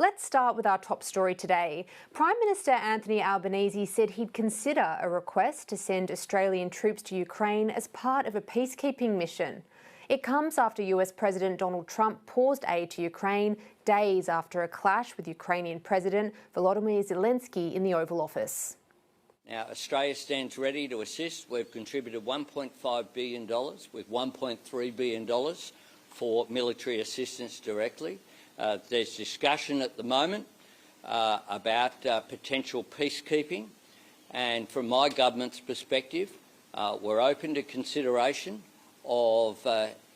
Let's start with our top story today. Prime Minister Anthony Albanese said he'd consider a request to send Australian troops to Ukraine as part of a peacekeeping mission. It comes after US President Donald Trump paused aid to Ukraine days after a clash with Ukrainian President Volodymyr Zelenskyy in the Oval Office. Now, Australia stands ready to assist. We've contributed $1.5 billion with $1.3 billion for military assistance directly. There's discussion at the moment about potential peacekeeping, and from my government's perspective, we're open to consideration of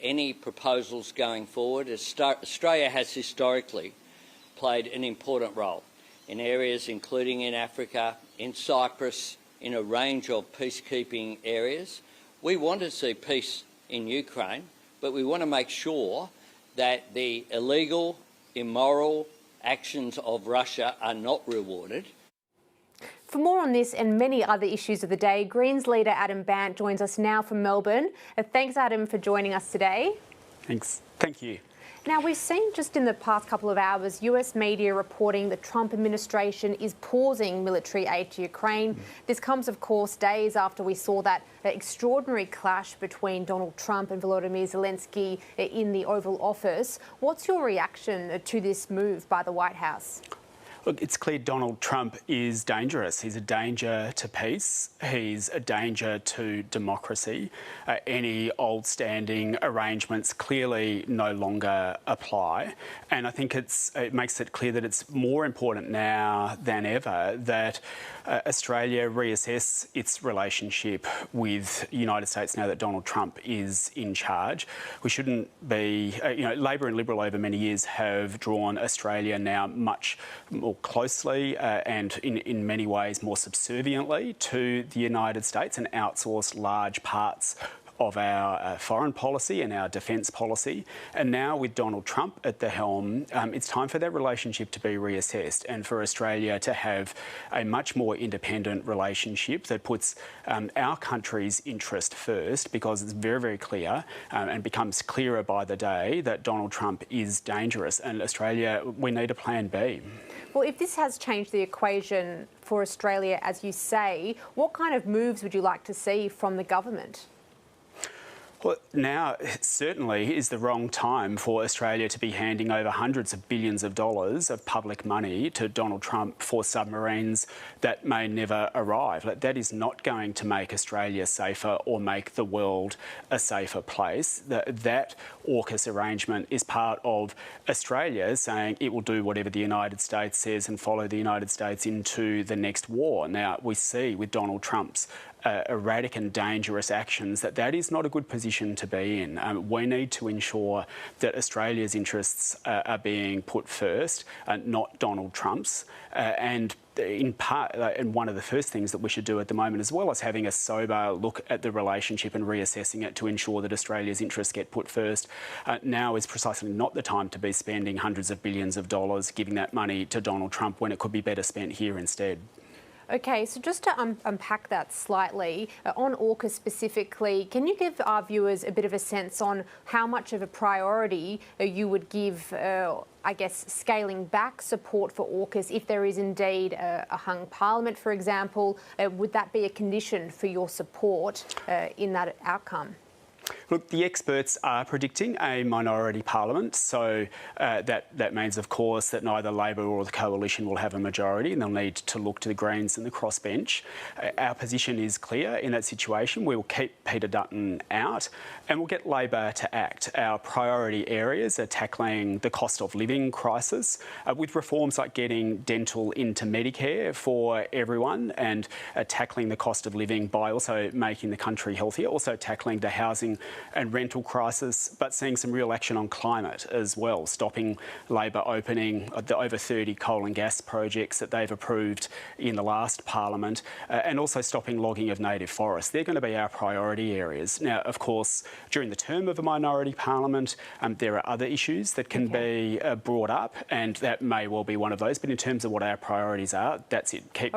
any proposals going forward. Australia has historically played an important role in areas including in Africa, in Cyprus, in a range of peacekeeping areas. We want to see peace in Ukraine, but we want to make sure that the illegal, immoral actions of Russia are not rewarded. For more on this and many other issues of the day, Greens leader Adam Bandt joins us now from Melbourne. Thanks, Adam, for joining us today. Thanks. Thank you. Now, we've seen just in the past couple of hours US media reporting the Trump administration is pausing military aid to Ukraine. This comes, of course, days after we saw that extraordinary clash between Donald Trump and Volodymyr Zelenskyy in the Oval Office. What's your reaction to this move by the White House? Look, it's clear Donald Trump is dangerous. He's a danger to peace. He's a danger to democracy. Any old-standing arrangements clearly no longer apply. And I think it makes it clear that it's more important now than ever that Australia reassess its relationship with the United States now that Donald Trump is in charge. We shouldn't be, Labor and Liberal over many years have drawn Australia now much more closely and in many ways more subserviently to the United States and outsourced large parts of our foreign policy and our defence policy. And now with Donald Trump at the helm, it's time for that relationship to be reassessed and for Australia to have a much more independent relationship that puts our country's interest first, because it's very, very clear and becomes clearer by the day that Donald Trump is dangerous, and Australia, we need a plan B. Well, if this has changed the equation for Australia, as you say, what kind of moves would you like to see from the government? Well, now certainly is the wrong time for Australia to be handing over hundreds of billions of dollars of public money to Donald Trump for submarines that may never arrive. That is not going to make Australia safer or make the world a safer place. That AUKUS arrangement is part of Australia saying it will do whatever the United States says and follow the United States into the next war. Now, we see with Donald Trump's erratic and dangerous actions that is not a good position to be in. We need to ensure that Australia's interests are being put first, not Donald Trump's. And in part, and one of the first things that we should do at the moment, as well as having a sober look at the relationship and reassessing it to ensure that Australia's interests get put first, now is precisely not the time to be spending hundreds of billions of dollars giving that money to Donald Trump when it could be better spent here instead. Okay, so just to unpack that slightly, on AUKUS specifically, can you give our viewers a bit of a sense on how much of a priority you would give, I guess, scaling back support for AUKUS if there is indeed a hung parliament, for example? Would that be a condition for your support in that outcome? Look, the experts are predicting a minority parliament, so that means, of course, that neither Labor or the coalition will have a majority, and they'll need to look to the Greens and the crossbench. Our position is clear in that situation. We will keep Peter Dutton out, and we'll get Labor to act. Our priority areas are tackling the cost of living crisis with reforms like getting dental into Medicare for everyone, and tackling the cost of living by also making the country healthier, also tackling the housing and rental crisis, but seeing some real action on climate as well, stopping Labor opening the over 30 coal and gas projects that they've approved in the last parliament, and also stopping logging of native forests. They're going to be our priority areas. Now, of course, during the term of a minority parliament, there are other issues that can be brought up, and that may well be one of those. But in terms of what our priorities are, that's it. Keep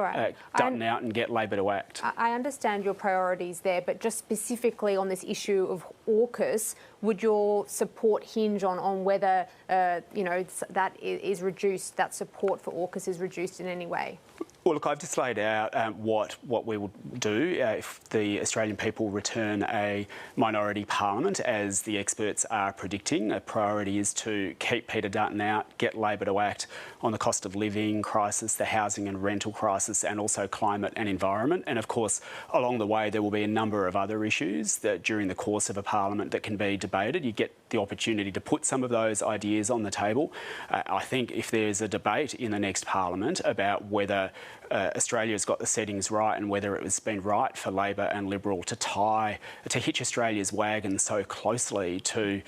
Dutton out and get Labor to act. I understand your priorities there, but just specifically on this issue of AUKUS, would your support hinge on whether, that is reduced, that support for AUKUS is reduced in any way? Well, look, I've just laid out what we would do if the Australian people return a minority parliament, as the experts are predicting. A priority is to keep Peter Dutton out, get Labor to act on the cost of living crisis, the housing and rental crisis, and also climate and environment. And of course, along the way, there will be a number of other issues that during the course of a parliament that can be debated. You get the opportunity to put some of those ideas on the table. I think if there's a debate in the next parliament about whether Australia's got the settings right and whether it has been right for Labor and Liberal to hitch Australia's wagon so closely to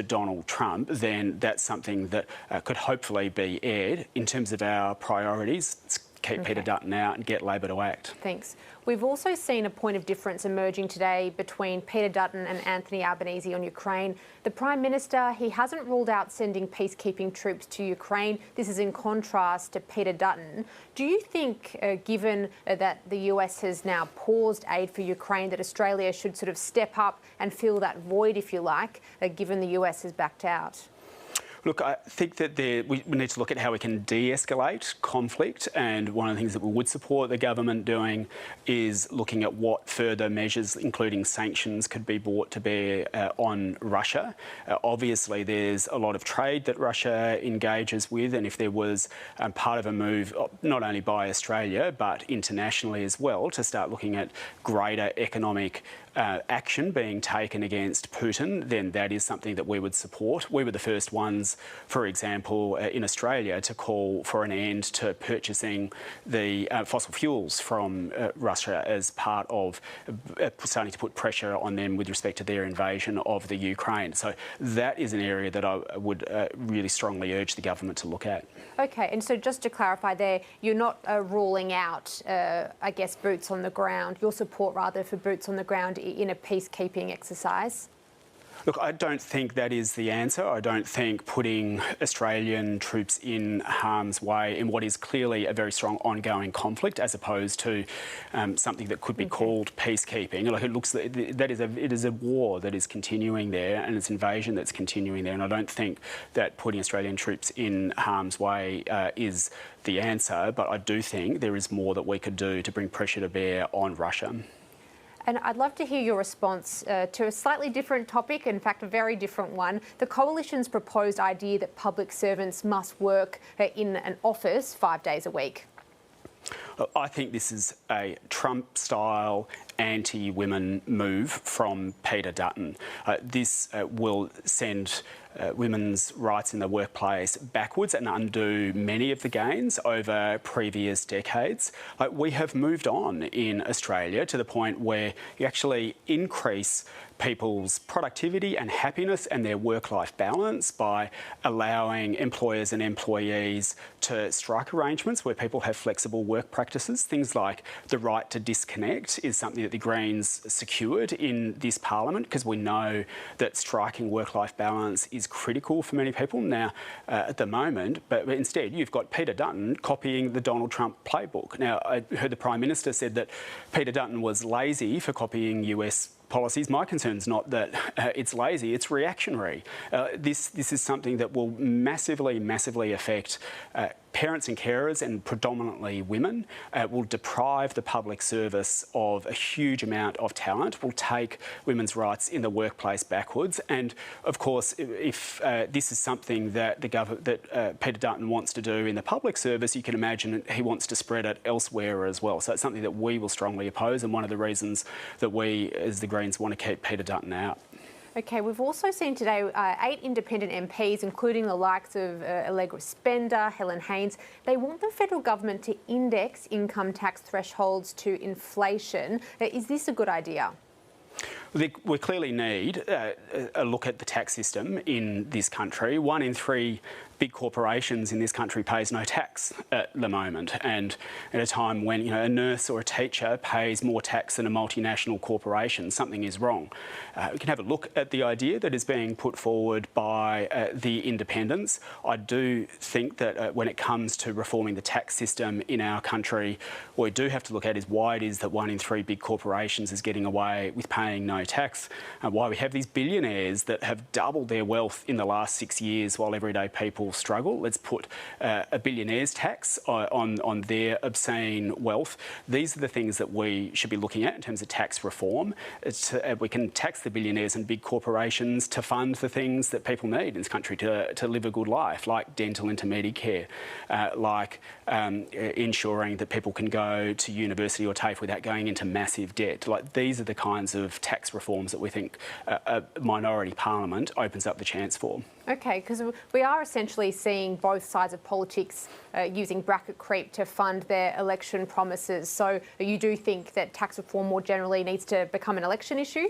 Donald Trump, then that's something that could hopefully be aired. In terms of our priorities, let's keep Peter Dutton out and get Labor to act. Thanks. We've also seen a point of difference emerging today between Peter Dutton and Anthony Albanese on Ukraine. The Prime Minister, he hasn't ruled out sending peacekeeping troops to Ukraine. This is in contrast to Peter Dutton. Do you think, given that the US has now paused aid for Ukraine, that Australia should sort of step up and fill that void, if you like, given the US has backed out? Look, I think that we need to look at how we can de-escalate conflict, and one of the things that we would support the government doing is looking at what further measures, including sanctions, could be brought to bear on Russia. Obviously, there's a lot of trade that Russia engages with, and if there was part of a move, not only by Australia, but internationally as well, to start looking at greater economic action being taken against Putin, then that is something that we would support. We were the first ones, for example, in Australia to call for an end to purchasing the fossil fuels from Russia as part of starting to put pressure on them with respect to their invasion of the Ukraine. So that is an area that I would really strongly urge the government to look at. Okay, and so just to clarify there, you're not ruling out, boots on the ground, your support rather for boots on the ground in a peacekeeping exercise? Look, I don't think that is the answer. I don't think putting Australian troops in harm's way in what is clearly a very strong ongoing conflict, as opposed to something that could be called peacekeeping. Like, it is a war that is continuing there, and it's invasion that's continuing there. And I don't think that putting Australian troops in harm's way is the answer. But I do think there is more that we could do to bring pressure to bear on Russia. And I'd love to hear your response to a slightly different topic, in fact, a very different one. The Coalition's proposed idea that public servants must work in an office 5 days a week. I think this is a Trump-style anti-women move from Peter Dutton. This will send women's rights in the workplace backwards and undo many of the gains over previous decades. We have moved on in Australia to the point where you actually increase people's productivity and happiness and their work-life balance by allowing employers and employees to strike arrangements where people have flexible work practices. Things like the right to disconnect is something that the Greens secured in this parliament, because we know that striking work-life balance is critical for many people now at the moment. But instead, you've got Peter Dutton copying the Donald Trump playbook. Now, I heard the Prime Minister said that Peter Dutton was lazy for copying US policies. My concern is not that it's lazy, it's reactionary. This is something that will massively affect parents and carers, and predominantly women. Will deprive the public service of a huge amount of talent, will take women's rights in the workplace backwards. And of course, if this is something that Peter Dutton wants to do in the public service, you can imagine he wants to spread it elsewhere as well. So it's something that we will strongly oppose, and one of the reasons that we, as the Greens, want to keep Peter Dutton out. Okay, we've also seen today 8 independent MPs, including the likes of Allegra Spender, Helen Haines. They want the federal government to index income tax thresholds to inflation. Is this a good idea? We clearly need a look at the tax system in this country. 1 in 3 big corporations in this country pays no tax at the moment, and at a time when a nurse or a teacher pays more tax than a multinational corporation, something is wrong. We can have a look at the idea that is being put forward by the independents. I do think that when it comes to reforming the tax system in our country, what we do have to look at is why it is that 1 in 3 big corporations is getting away with paying no tax, and why we have these billionaires that have doubled their wealth in the last 6 years while everyday people struggle. Let's put a billionaire's tax on their obscene wealth. These are the things that we should be looking at in terms of tax reform. We can tax the billionaires and big corporations to fund the things that people need in this country to live a good life, like dental and Medicare, like ensuring that people can go to university or TAFE without going into massive debt. Like, these are the kinds of tax reforms that we think a minority parliament opens up the chance for. Okay, because we are essentially seeing both sides of politics using bracket creep to fund their election promises. So you do think that tax reform more generally needs to become an election issue?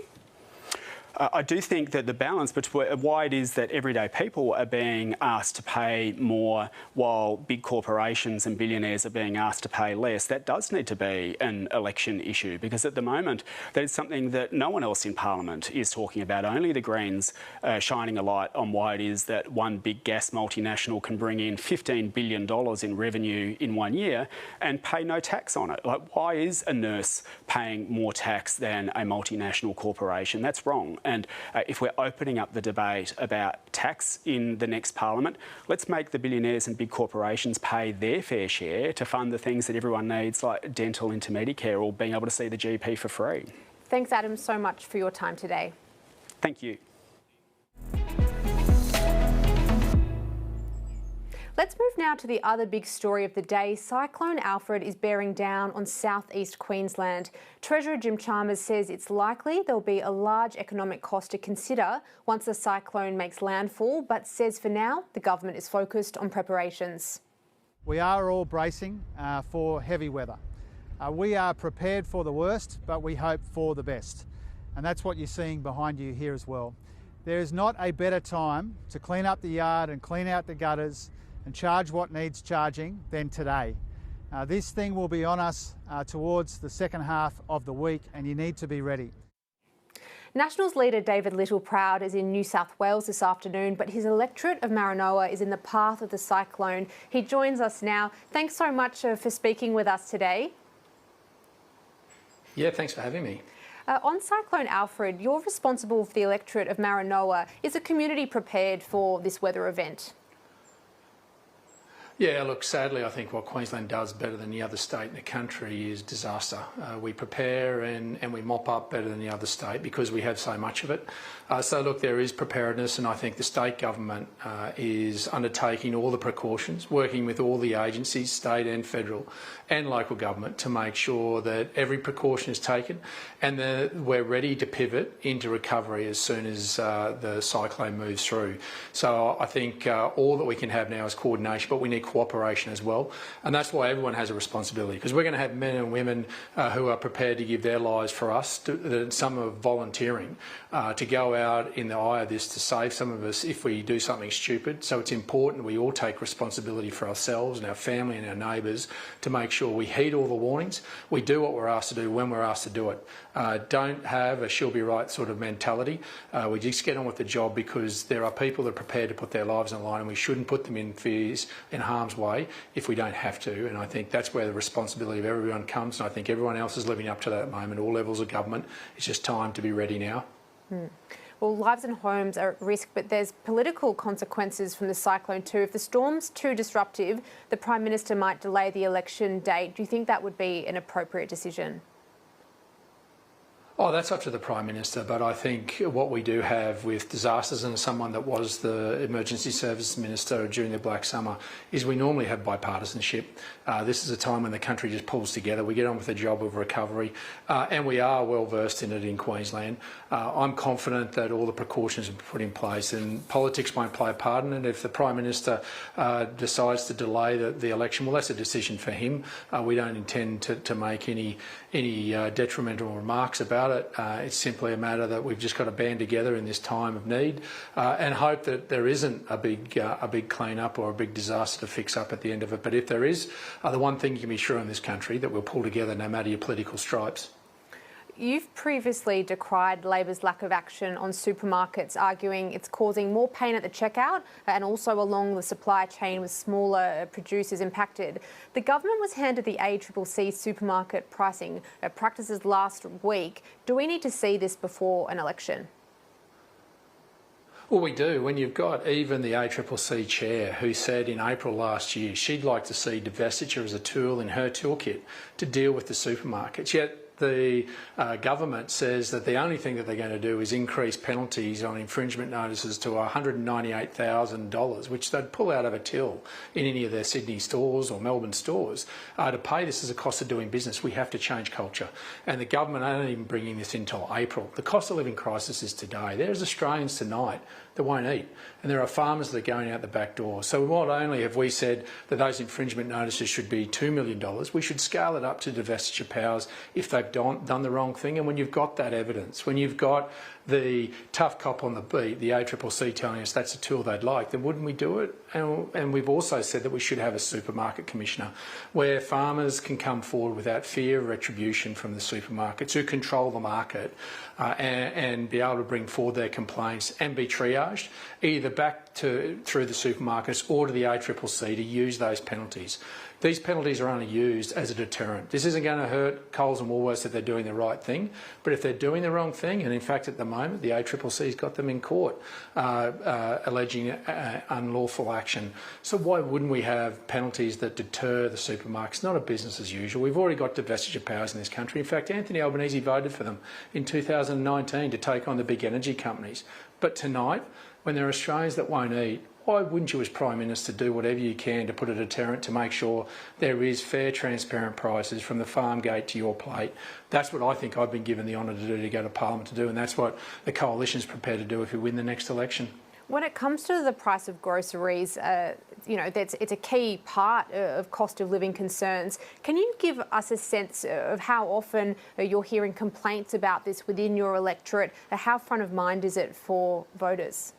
I do think that the balance between why it is that everyday people are being asked to pay more while big corporations and billionaires are being asked to pay less, that does need to be an election issue, because at the moment that is something that no one else in Parliament is talking about. Only the Greens shining a light on why it is that one big gas multinational can bring in $15 billion in revenue in 1 year and pay no tax on it. Like, why is a nurse paying more tax than a multinational corporation? That's wrong. And if we're opening up the debate about tax in the next Parliament, let's make the billionaires and big corporations pay their fair share to fund the things that everyone needs, like dental and Medicare, or being able to see the GP for free. Thanks, Adam, so much for your time today. Thank you. Let's move now to the other big story of the day. Cyclone Alfred is bearing down on southeast Queensland. Treasurer Jim Chalmers says it's likely there'll be a large economic cost to consider once the cyclone makes landfall, but says for now the government is focused on preparations. We are all bracing for heavy weather. We are prepared for the worst, but we hope for the best. And that's what you're seeing behind you here as well. There is not a better time to clean up the yard and clean out the gutters and charge what needs charging than today. This thing will be on us towards the second half of the week, and you need to be ready. Nationals leader David Littleproud is in New South Wales this afternoon, but his electorate of Maranoa is in the path of the cyclone. He joins us now. Thanks so much for speaking with us today. Yeah, thanks for having me. On Cyclone Alfred, you're responsible for the electorate of Maranoa. Is the community prepared for this weather event? Yeah, look, sadly, I think what Queensland does better than the other state in the country is disaster. We prepare and we mop up better than the other state because we have so much of it. So, look, there is preparedness, and I think the state government is undertaking all the precautions, working with all the agencies, state and federal and local government, to make sure that every precaution is taken and that we're ready to pivot into recovery as soon as the cyclone moves through. So I think all that we can have now is coordination, but we need cooperation as well, and that's why everyone has a responsibility, because we're going to have men and women who are prepared to give their lives for us, some are volunteering to go out in the eye of this to save some of us if we do something stupid. So it's important we all take responsibility for ourselves and our family and our neighbours to make sure we heed all the warnings, we do what we're asked to do when we're asked to do it. Don't have a she'll be right sort of mentality. We just get on with the job, because there are people that are prepared to put their lives on the line, and we shouldn't put them in fears, in harm's way, if we don't have to. And I think that's where the responsibility of everyone comes, and I think everyone else is living up to that at the moment, all levels of government. It's just time to be ready now. Well, lives and homes are at risk, but there's political consequences from the cyclone too. If the storm's too disruptive, the Prime Minister might delay the election date. Do you think that would be an appropriate decision? Oh, that's up to the Prime Minister, but I think what we do have with disasters, and someone that was the Emergency Services Minister during the Black Summer, is we normally have bipartisanship. This is a time when the country just pulls together. We get on with the job of recovery, and we are well versed in it in Queensland. I'm confident that all the precautions are put in place, and politics won't play a part in it. If the Prime Minister decides to delay the election, well, that's a decision for him. We don't intend to make any detrimental remarks about about it. It's simply a matter that we've just got to band together in this time of need and hope that there isn't a big clean-up or a big disaster to fix up at the end of it. But if there is, the one thing you can be sure in this country, that we'll pull together no matter your political stripes. You've previously decried Labor's lack of action on supermarkets, arguing it's causing more pain at the checkout and also along the supply chain with smaller producers impacted. The government was handed the ACCC supermarket pricing practices last week. Do we need to see this before an election? Well, we do. When you've got even the ACCC chair who said in April last year she'd like to see divestiture as a tool in her toolkit to deal with the supermarkets, yet the government says that the only thing that they're going to do is increase penalties on infringement notices to $198,000, which they'd pull out of a till in any of their Sydney stores or Melbourne stores. To pay this as a cost of doing business, we have to change culture. And the government aren't even bringing this until April. The cost of living crisis is today. There's Australians tonight that won't eat, and there are farmers that are going out the back door. So not only have we said that those infringement notices should be $2 million, we should scale it up to divestiture powers if they've done the wrong thing. And when you've got that evidence, when you've got the tough cop on the beat, the ACCC telling us that's a tool they'd like, then wouldn't we do it? And we've also said that we should have a supermarket commissioner where farmers can come forward without fear of retribution from the supermarkets who control the market and be able to bring forward their complaints and be triaged either back through the supermarkets or to the ACCC to use those penalties. These penalties are only used as a deterrent. This isn't going to hurt Coles and Woolworths that they're doing the right thing, but if they're doing the wrong thing, and in fact at the moment the ACCC's got them in court alleging unlawful action, so why wouldn't we have penalties that deter the supermarkets? Not a business as usual. We've already got divestiture powers in this country. In fact, Anthony Albanese voted for them in 2019 to take on the big energy companies. But tonight, when there are Australians that won't eat, why wouldn't you as Prime Minister do whatever you can to put a deterrent to make sure there is fair, transparent prices from the farm gate to your plate? That's what I think I've been given the honour to do, to go to Parliament to do, and that's what the Coalition's prepared to do if we win the next election. When it comes to the price of groceries, it's a key part of cost of living concerns. Can you give us a sense of how often you're hearing complaints about this within your electorate? How front of mind is it for voters?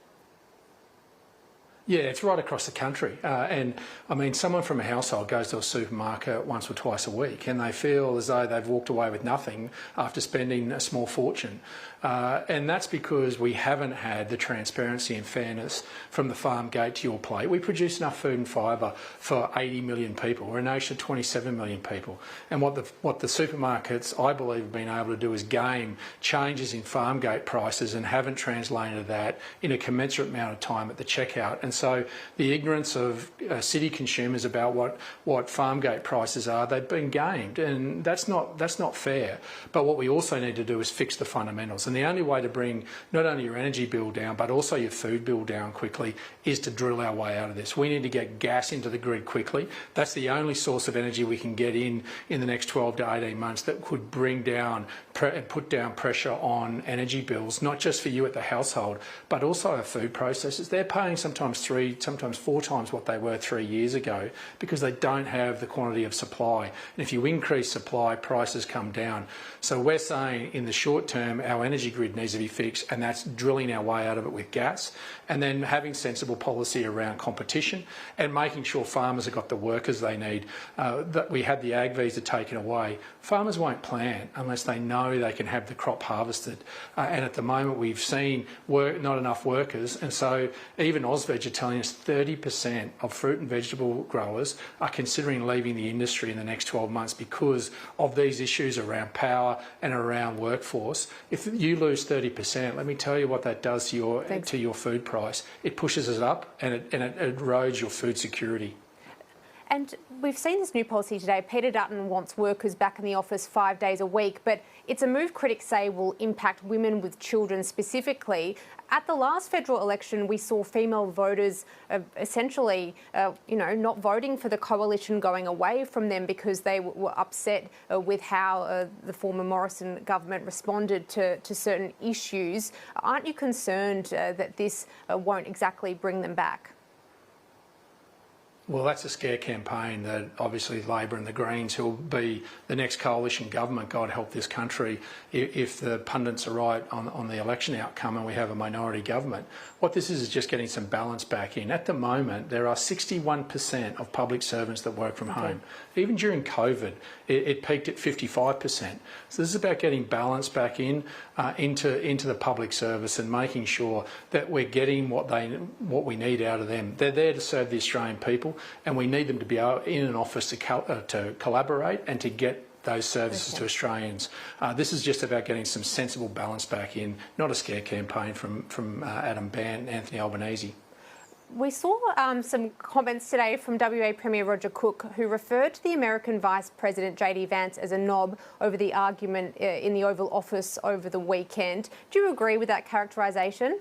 Yeah, it's right across the country. And I mean, someone from a household goes to a supermarket once or twice a week and they feel as though they've walked away with nothing after spending a small fortune. And that's because we haven't had the transparency and fairness from the farm gate to your plate. We produce enough food and fibre for 80 million people. We're a nation of 27 million people. And what the supermarkets, I believe, have been able to do is game changes in farm gate prices and haven't translated that in a commensurate amount of time at the checkout. And so the ignorance of city consumers about what farm gate prices are, they've been gamed, and that's not fair. But what we also need to do is fix the fundamentals. And the only way to bring not only your energy bill down, but also your food bill down quickly is to drill our way out of this. We need to get gas into the grid quickly. That's the only source of energy we can get in the next 12 to 18 months that could bring down and put down pressure on energy bills, not just for you at the household, but also our food processors. They're paying sometimes 3, sometimes 4 times what they were 3 years ago because they don't have the quantity of supply. And if you increase supply, prices come down. So we're saying in the short term, our energy grid needs to be fixed, and that's drilling our way out of it with gas, and then having sensible policy around competition and making sure farmers have got the workers they need. That we had the ag visa taken away. Farmers won't plant unless they know they can have the crop harvested. And at the moment we've seen not enough workers, and so even Ausveg are telling us 30% of fruit and vegetable growers are considering leaving the industry in the next 12 months because of these issues around power and around workforce. If you lose 30%, let me tell you what that does to your food price. It pushes it up and it erodes your food security. And we've seen this new policy today. Peter Dutton wants workers back in the office 5 days a week, but it's a move critics say will impact women with children specifically. At the last federal election, we saw female voters essentially, not voting for the coalition, going away from them because they were upset with how the former Morrison government responded to certain issues. Aren't you concerned that this won't exactly bring them back? Well, that's a scare campaign that obviously Labor and the Greens, who will be the next coalition government, God help this country, if the pundits are right on the election outcome and we have a minority government. What this is just getting some balance back in. At the moment, there are 61% of public servants that work from home. Even during COVID, it peaked at 55%. So this is about getting balance back into the public service and making sure that we're getting what we need out of them. They're there to serve the Australian people, and we need them to be in an office to collaborate and to get those services to Australians. This is just about getting some sensible balance back in, not a scare campaign from Adam Bandt and Anthony Albanese. We saw some comments today from WA Premier Roger Cook, who referred to the American Vice President JD Vance as a knob over the argument in the Oval Office over the weekend. Do you agree with that characterisation?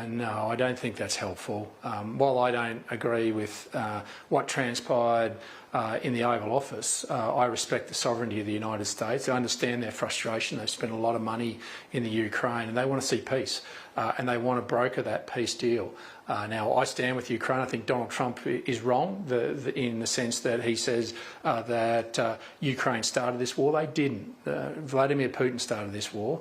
No, I don't think that's helpful. While I don't agree with what transpired in the Oval Office, I respect the sovereignty of the United States. I understand their frustration. They've spent a lot of money in the Ukraine and they want to see peace and they want to broker that peace deal. Now, I stand with Ukraine. I think Donald Trump is wrong in the sense that he says that Ukraine started this war. They didn't. Vladimir Putin started this war,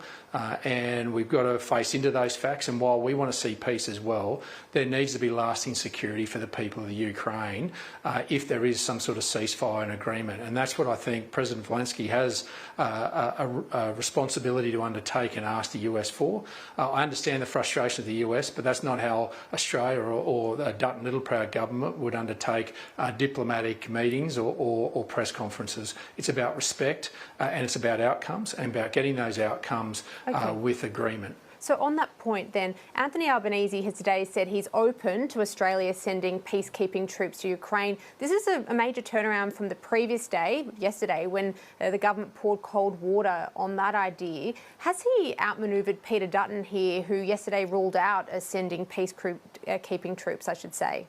and we've got to face into those facts. And while we want to see peace as well, there needs to be lasting security for the people of the Ukraine if there is some sort of ceasefire and agreement. And that's what I think President Zelenskyy has a responsibility to undertake and ask the US for. I understand the frustration of the US, but that's not how Australia or a Dutton Littleproud government would undertake diplomatic meetings or press conferences. It's about respect and it's about outcomes and about getting those outcomes with agreement. So on that point then, Anthony Albanese has today said he's open to Australia sending peacekeeping troops to Ukraine. This is a major turnaround from the previous day, yesterday, when the government poured cold water on that idea. Has he outmanoeuvred Peter Dutton here, who yesterday ruled out sending peacekeeping troops, I should say?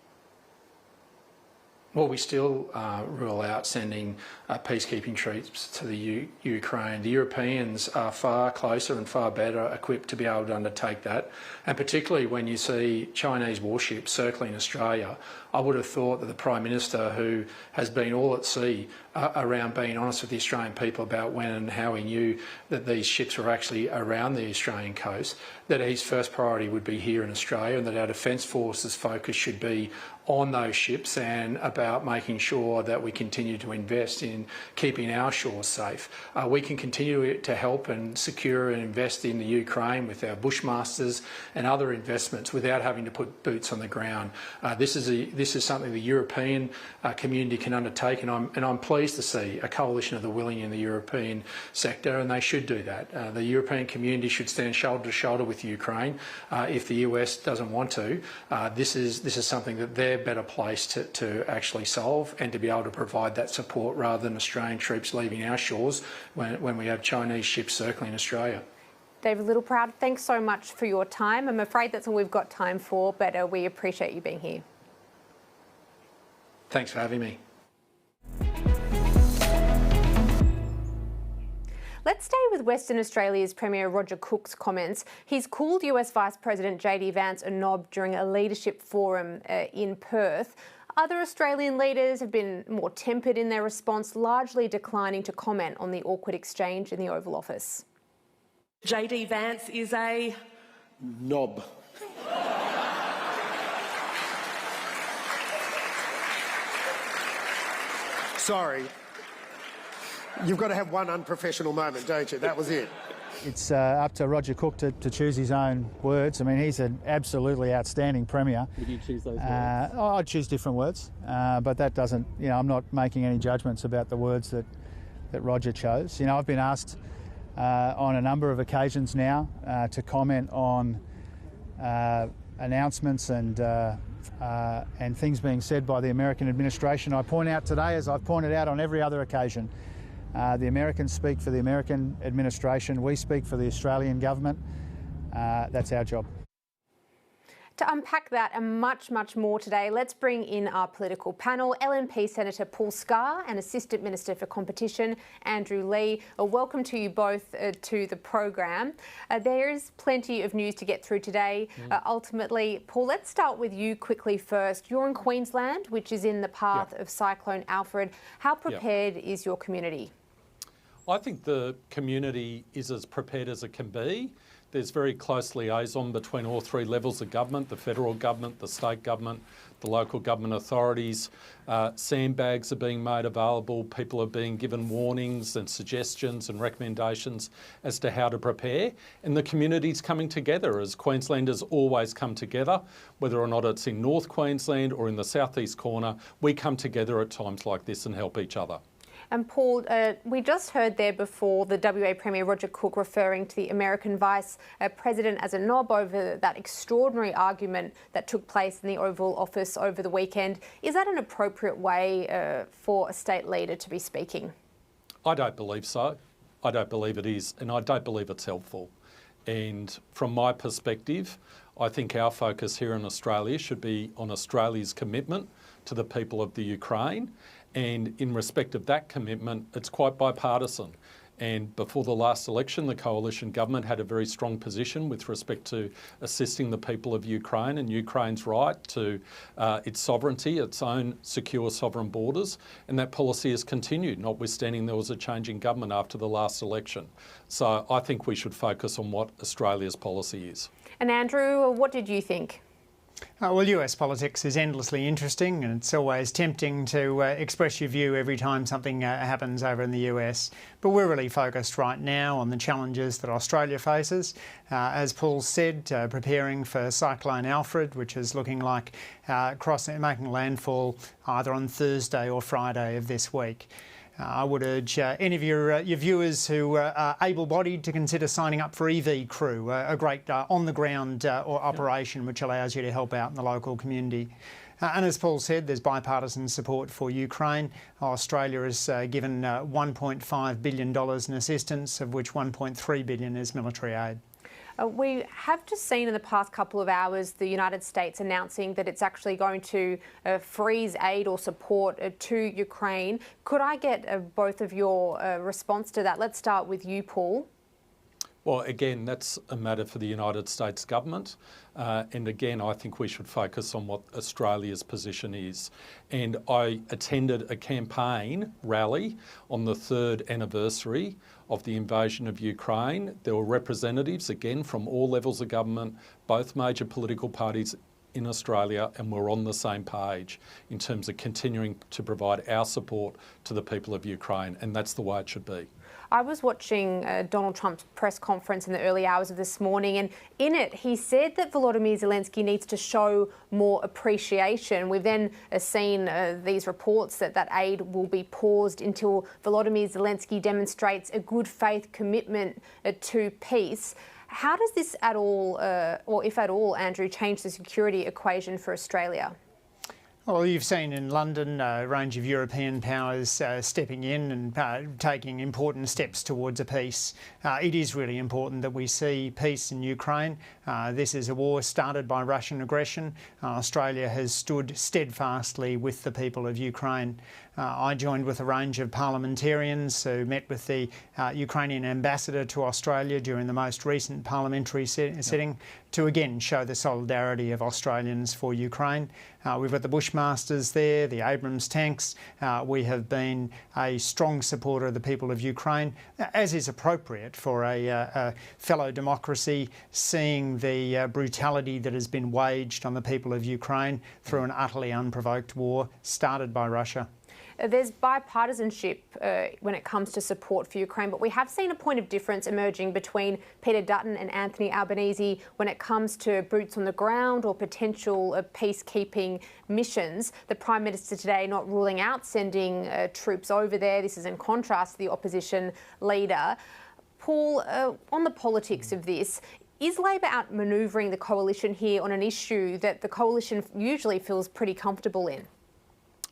Well, we still rule out sending peacekeeping troops to the Ukraine. The Europeans are far closer and far better equipped to be able to undertake that. And particularly when you see Chinese warships circling Australia, I would have thought that the Prime Minister, who has been all at sea around being honest with the Australian people about when and how he knew that these ships were actually around the Australian coast, that his first priority would be here in Australia and that our Defence Force's focus should be on those ships and about making sure that we continue to invest in keeping our shores safe. We can continue to help and secure and invest in the Ukraine with our Bushmasters and other investments without having to put boots on the ground. This is something the European community can undertake, and I'm pleased to see a coalition of the willing in the European sector, and they should do that. The European community should stand shoulder to shoulder with Ukraine. If the US doesn't want to, this is something that they're better placed to actually solve and to be able to provide that support rather than Australian troops leaving our shores when we have Chinese ships circling Australia. David Littleproud, thanks so much for your time. I'm afraid that's all we've got time for, but we appreciate you being here. Thanks for having me. Let's stay with Western Australia's Premier Roger Cook's comments. He's called US Vice President JD Vance a knob during a leadership forum in Perth. Other Australian leaders have been more tempered in their response, largely declining to comment on the awkward exchange in the Oval Office. JD Vance is a knob. Sorry. You've got to have one unprofessional moment, don't you? That was it. It's up to Roger Cook to choose his own words. I mean, he's an absolutely outstanding Premier. Would you choose those words? I'd choose different words, but that doesn't, I'm not making any judgments about the words that Roger chose. I've been asked on a number of occasions now to comment on announcements and things being said by the American administration. I point out today, as I've pointed out on every other occasion, the Americans speak for the American administration. We speak for the Australian government. That's our job. To unpack that and much, much more today, let's bring in our political panel, LNP Senator Paul Scarr and Assistant Minister for Competition Andrew Leigh. Welcome to you both to the program. There is plenty of news to get through today. Ultimately, Paul, let's start with you quickly first. You're in Queensland, which is in the path of Cyclone Alfred. How prepared is your community? I think the community is as prepared as it can be. There's very close liaison between all three levels of government, the federal government, the state government, the local government authorities. Sandbags are being made available. People are being given warnings and suggestions and recommendations as to how to prepare. And the community's coming together, as Queenslanders always come together, whether or not it's in North Queensland or in the southeast corner. We come together at times like this and help each other. And Paul, we just heard there before the WA Premier Roger Cook referring to the American Vice President as a knob over that extraordinary argument that took place in the Oval Office over the weekend. Is that an appropriate way for a state leader to be speaking? I don't believe so. I don't believe it is, and I don't believe it's helpful. And from my perspective, I think our focus here in Australia should be on Australia's commitment to the people of the Ukraine. And in respect of that commitment, it's quite bipartisan. And before the last election, the coalition government had a very strong position with respect to assisting the people of Ukraine and Ukraine's right to its sovereignty, its own secure sovereign borders. And that policy has continued, notwithstanding there was a change in government after the last election. So I think we should focus on what Australia's policy is. And Andrew, what did you think? Well, US politics is endlessly interesting, and it's always tempting to express your view every time something happens over in the US. But we're really focused right now on the challenges that Australia faces. As Paul said, preparing for Cyclone Alfred, which is looking like making landfall either on Thursday or Friday of this week. I would urge any of your viewers who are able-bodied to consider signing up for EV Crew, a great on-the-ground operation which allows you to help out in the local community. And as Paul said, there's bipartisan support for Ukraine. Australia has given $1.5 billion in assistance, of which $1.3 billion is military aid. We have just seen in the past couple of hours the United States announcing that it's actually going to freeze aid or support to Ukraine. Could I get both of your response to that? Let's start with you, Paul. Well, again, that's a matter for the United States government. And again, I think we should focus on what Australia's position is. And I attended a campaign rally on the 3rd anniversary of the invasion of Ukraine. There were representatives, again, from all levels of government, both major political parties in Australia, and we're on the same page in terms of continuing to provide our support to the people of Ukraine, and that's the way it should be. I was watching Donald Trump's press conference in the early hours of this morning, and in it he said that Volodymyr Zelenskyy needs to show more appreciation. We've then seen these reports that aid will be paused until Volodymyr Zelenskyy demonstrates a good faith commitment to peace. How does this at all, or if at all, Andrew, change the security equation for Australia? Well, you've seen in London a range of European powers stepping in and taking important steps towards a peace. It is really important that we see peace in Ukraine. This is a war started by Russian aggression. Australia has stood steadfastly with the people of Ukraine. I joined with a range of parliamentarians who met with the Ukrainian ambassador to Australia during the most recent parliamentary sitting to again show the solidarity of Australians for Ukraine. We've got the Bushmasters there, the Abrams tanks. We have been a strong supporter of the people of Ukraine, as is appropriate for a fellow democracy, seeing the brutality that has been waged on the people of Ukraine through an utterly unprovoked war started by Russia. There's bipartisanship when it comes to support for Ukraine, but we have seen a point of difference emerging between Peter Dutton and Anthony Albanese when it comes to boots on the ground or potential peacekeeping missions. The Prime Minister today not ruling out sending troops over there. This is in contrast to the opposition leader. Paul, on the politics of this, is Labor outmanoeuvring the coalition here on an issue that the coalition usually feels pretty comfortable in?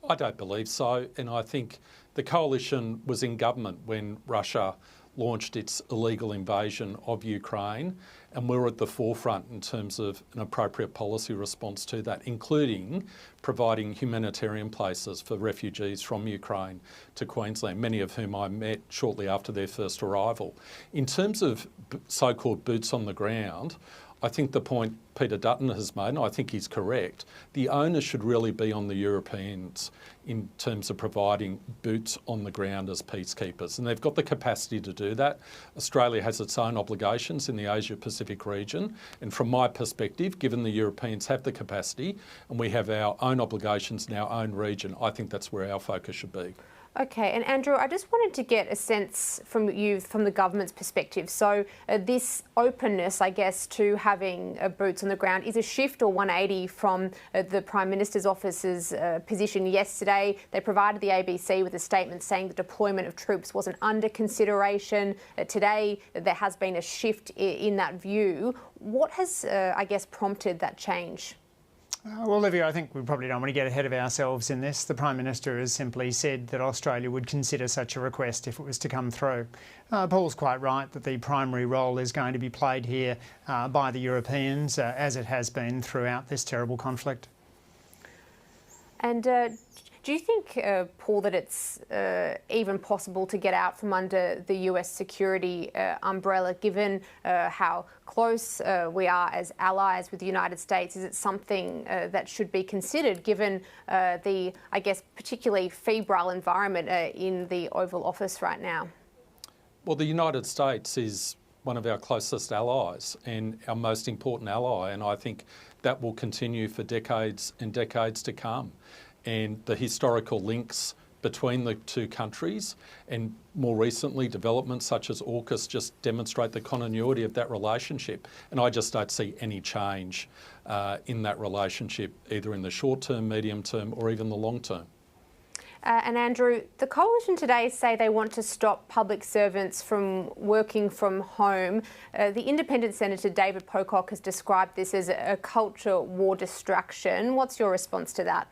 I don't believe so, and I think the coalition was in government when Russia launched its illegal invasion of Ukraine, And we're at the forefront in terms of an appropriate policy response to that, including providing humanitarian places for refugees from Ukraine to Queensland, many of whom I met shortly after their first arrival. In terms of so-called boots on the ground, I think the point Peter Dutton has made, and I think he's correct, the onus should really be on the Europeans in terms of providing boots on the ground as peacekeepers. And they've got the capacity to do that. Australia has its own obligations in the Asia-Pacific region. And from my perspective, given the Europeans have the capacity and we have our own obligations in our own region, I think that's where our focus should be. Okay, and Andrew, I just wanted to get a sense from you, from the government's perspective. So this openness, I guess, to having boots on the ground is a shift or 180 from the Prime Minister's office's position yesterday. They provided the ABC with a statement saying the deployment of troops wasn't under consideration. Today, there has been a shift in that view. What has, I guess, prompted that change? Well, Olivia, I think we probably don't want to get ahead of ourselves in this. The Prime Minister has simply said that Australia would consider such a request if it was to come through. Paul's quite right that the primary role is going to be played here by the Europeans, as it has been throughout this terrible conflict. And do you think, Paul, that it's even possible to get out from under the US security umbrella, given how close we are as allies with the United States? Is it something that should be considered, given the, I guess, particularly febrile environment in the Oval Office right now? Well, the United States is one of our closest allies and our most important ally, and I think that will continue for decades and decades to come. And the historical links between the two countries and more recently developments such as AUKUS just demonstrate the continuity of that relationship. And I just don't see any change in that relationship, either in the short term, medium term or even the long term. And Andrew, the Coalition today say they want to stop public servants from working from home. The Independent Senator David Pocock has described this as a culture war distraction. What's your response to that?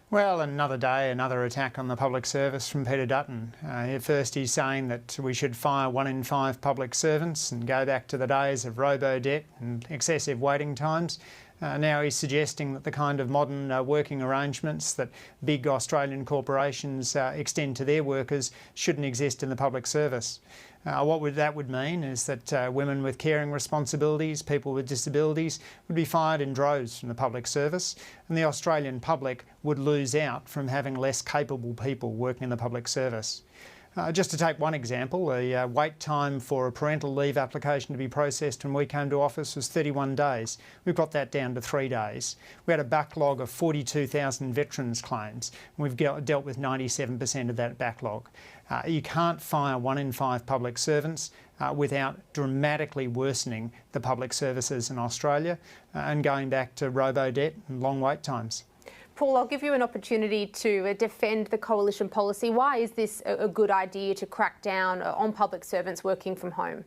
Well, another day, another attack on the public service from Peter Dutton. At first he's saying that we should fire 1 in 5 public servants and go back to the days of robo-debt and excessive waiting times. Now he's suggesting that the kind of modern working arrangements that big Australian corporations extend to their workers shouldn't exist in the public service. What that would mean is that women with caring responsibilities, people with disabilities, would be fired in droves from the public service, and the Australian public would lose out from having less capable people working in the public service. Just to take one example, the wait time for a parental leave application to be processed when we came to office was 31 days. We've got that down to 3 days. We had a backlog of 42,000 veterans claims, and we've dealt with 97% of that backlog. You can't fire 1 in 5 public servants without dramatically worsening the public services in Australia and going back to robo-debt and long wait times. Paul, I'll give you an opportunity to defend the Coalition policy. Why is this a good idea to crack down on public servants working from home?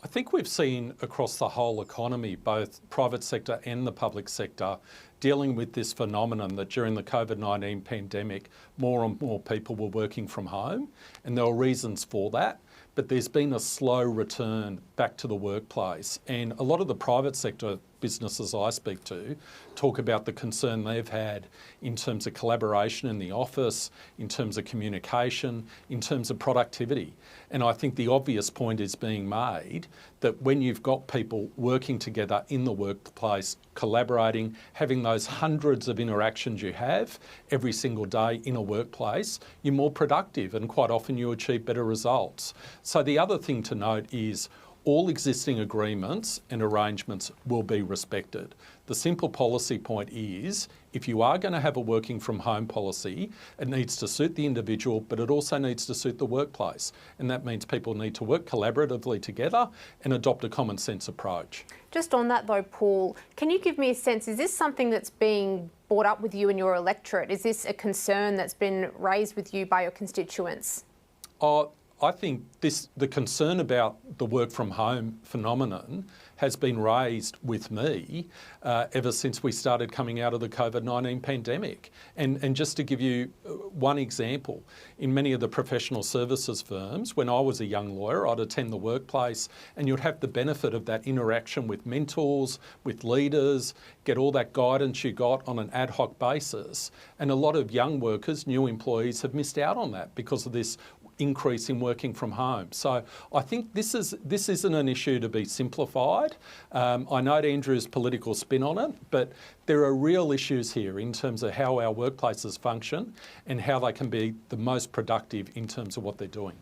I think we've seen across the whole economy, both private sector and the public sector, dealing with this phenomenon that during the COVID-19 pandemic, more and more people were working from home, and there were reasons for that. But there's been a slow return back to the workplace, and a lot of the private sector businesses I speak to talk about the concern they've had in terms of collaboration in the office, in terms of communication, in terms of productivity. And I think the obvious point is being made that when you've got people working together in the workplace, collaborating, having those hundreds of interactions you have every single day in a workplace, you're more productive and quite often you achieve better results. So the other thing to note is all existing agreements and arrangements will be respected. The simple policy point is, if you are going to have a working from home policy, it needs to suit the individual, but it also needs to suit the workplace. And that means people need to work collaboratively together and adopt a common sense approach. Just on that though, Paul, can you give me a sense, is this something that's being brought up with you and your electorate? Is this a concern that's been raised with you by your constituents? I think the concern about the work from home phenomenon has been raised with me ever since we started coming out of the COVID-19 pandemic. And just to give you one example, in many of the professional services firms, when I was a young lawyer, I'd attend the workplace and you'd have the benefit of that interaction with mentors, with leaders, get all that guidance you got on an ad hoc basis. And a lot of young workers, new employees, have missed out on that because of this increase in working from home. So I think this isn't an issue to be simplified. I note Andrew's political spin on it, but there are real issues here in terms of how our workplaces function and how they can be the most productive in terms of what they're doing.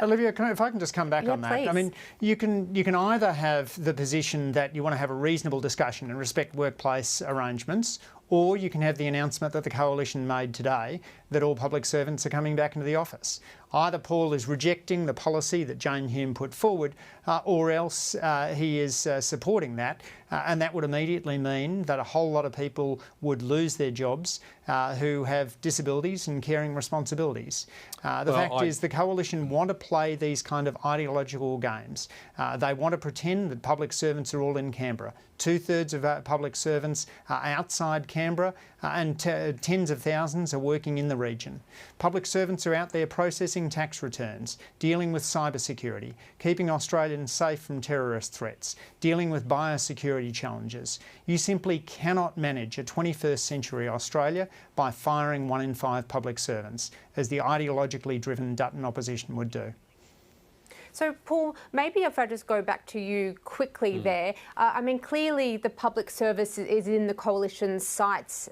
Olivia, if I can just come back on that. Please. I mean, you can either have the position that you want to have a reasonable discussion and respect workplace arrangements, or you can have the announcement that the Coalition made today that all public servants are coming back into the office. Either Paul is rejecting the policy that Jane Hume put forward, or else he is supporting that, and that would immediately mean that a whole lot of people would lose their jobs who have disabilities and caring responsibilities. The fact is the Coalition want to play these kind of ideological games. They want to pretend that public servants are all in Canberra. 2/3 of public servants are outside Canberra, and tens of thousands are working in the region. Public servants are out there processing tax returns, dealing with cybersecurity, keeping Australians safe from terrorist threats, dealing with biosecurity challenges. You simply cannot manage a 21st century Australia by firing 1 in 5 public servants, as the ideologically driven Dutton opposition would do. So, Paul, maybe if I just go back to you quickly there. I mean, clearly the public service is in the Coalition's sights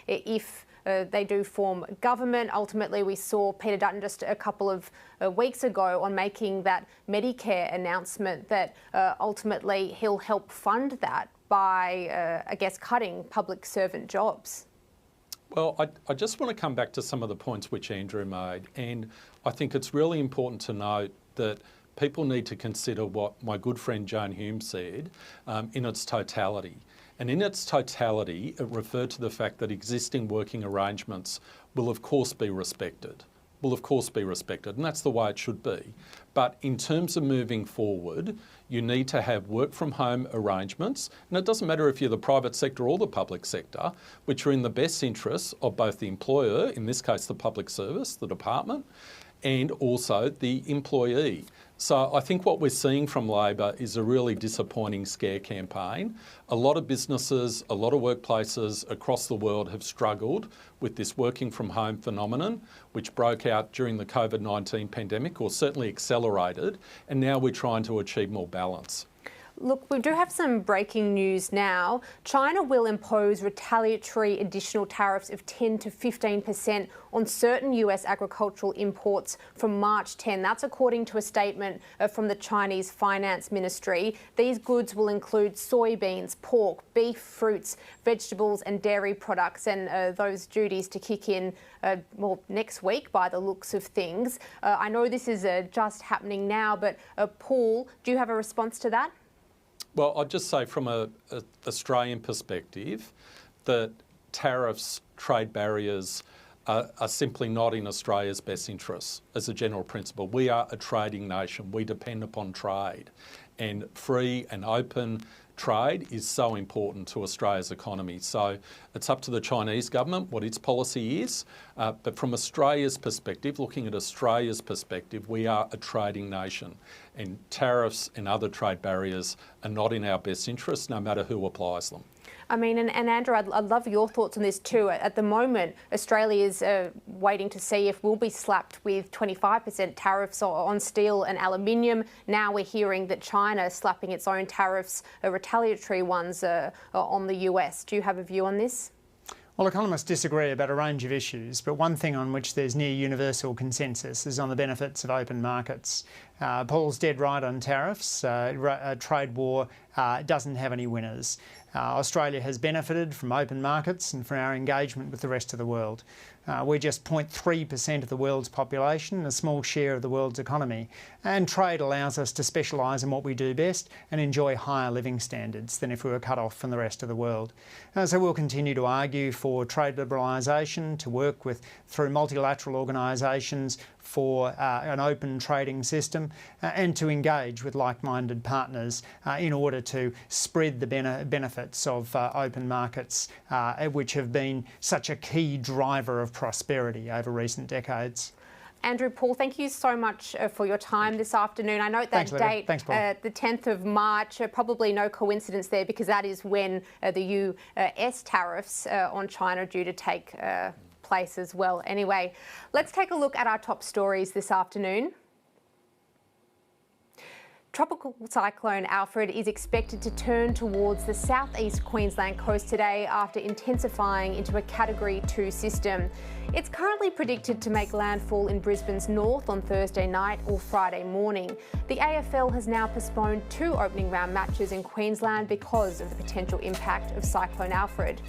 if they do form government. Ultimately, we saw Peter Dutton just a couple of weeks ago on making that Medicare announcement that ultimately he'll help fund that by, I guess, cutting public servant jobs. Well, I just want to come back to some of the points which Andrew made, and I think it's really important to note that people need to consider what my good friend Jane Hume said in its totality. And in its totality, it referred to the fact that existing working arrangements will of course be respected. And that's the way it should be. But in terms of moving forward, you need to have work from home arrangements, and it doesn't matter if you're the private sector or the public sector, which are in the best interests of both the employer, in this case the public service, the department, and also the employee. So I think what we're seeing from Labor is a really disappointing scare campaign. A lot of businesses, a lot of workplaces across the world have struggled with this working from home phenomenon, which broke out during the COVID-19 pandemic, or certainly accelerated, and now we're trying to achieve more balance. Look, we do have some breaking news now. China will impose retaliatory additional tariffs of 10 to 15% on certain US agricultural imports from March 10. That's according to a statement from the Chinese Finance Ministry. These goods will include soybeans, pork, beef, fruits, vegetables and dairy products, and those duties to kick in next week by the looks of things. I know this is just happening now, but Paul, do you have a response to that? Well, I'd just say from an Australian perspective that tariffs, trade barriers are simply not in Australia's best interests as a general principle. We are a trading nation. We depend upon trade, and free and open trade is so important to Australia's economy. So it's up to the Chinese government what its policy is. But from Australia's perspective, looking at Australia's perspective, we are a trading nation, and tariffs and other trade barriers are not in our best interest, no matter who applies them. I mean, and Andrew, I'd love your thoughts on this too. At the moment, Australia is waiting to see if we'll be slapped with 25% tariffs on steel and aluminium. Now we're hearing that China is slapping its own tariffs, retaliatory ones, on the US. Do you have a view on this? Well, economists disagree about a range of issues, but one thing on which there's near universal consensus is on the benefits of open markets. Paul's dead right on tariffs. A trade war doesn't have any winners. Australia has benefited from open markets and from our engagement with the rest of the world. We're just 0.3% of the world's population, a small share of the world's economy, and trade allows us to specialise in what we do best and enjoy higher living standards than if we were cut off from the rest of the world. So we'll continue to argue for trade liberalisation, to work through multilateral organisations for an open trading system, and to engage with like-minded partners in order to spread the benefits of open markets, which have been such a key driver of prosperity over recent decades. Andrew, Paul, thank you so much for your time this afternoon. I note that date, the 10th of March, probably no coincidence there because that is when the US tariffs on China are due to take place as well. Anyway, let's take a look at our top stories this afternoon. Tropical Cyclone Alfred is expected to turn towards the southeast Queensland coast today after intensifying into a Category 2 system. It's currently predicted to make landfall in Brisbane's north on Thursday night or Friday morning. The AFL has now postponed 2 opening round matches in Queensland because of the potential impact of Cyclone Alfred.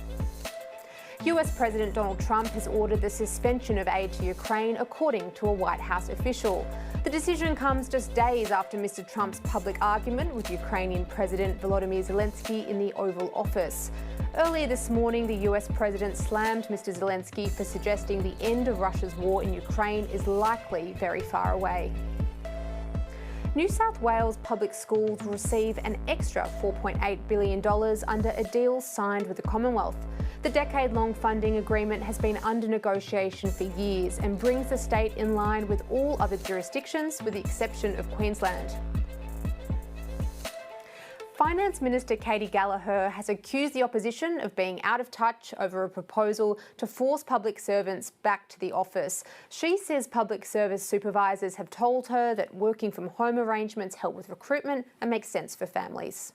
US President Donald Trump has ordered the suspension of aid to Ukraine, according to a White House official. The decision comes just days after Mr. Trump's public argument with Ukrainian President Volodymyr Zelenskyy in the Oval Office. Earlier this morning, the US President slammed Mr. Zelenskyy for suggesting the end of Russia's war in Ukraine is likely very far away. New South Wales public schools will receive an extra $4.8 billion under a deal signed with the Commonwealth. The decade-long funding agreement has been under negotiation for years and brings the state in line with all other jurisdictions with the exception of Queensland. Finance Minister Katie Gallagher has accused the opposition of being out of touch over a proposal to force public servants back to the office. She says public service supervisors have told her that working from home arrangements help with recruitment and make sense for families.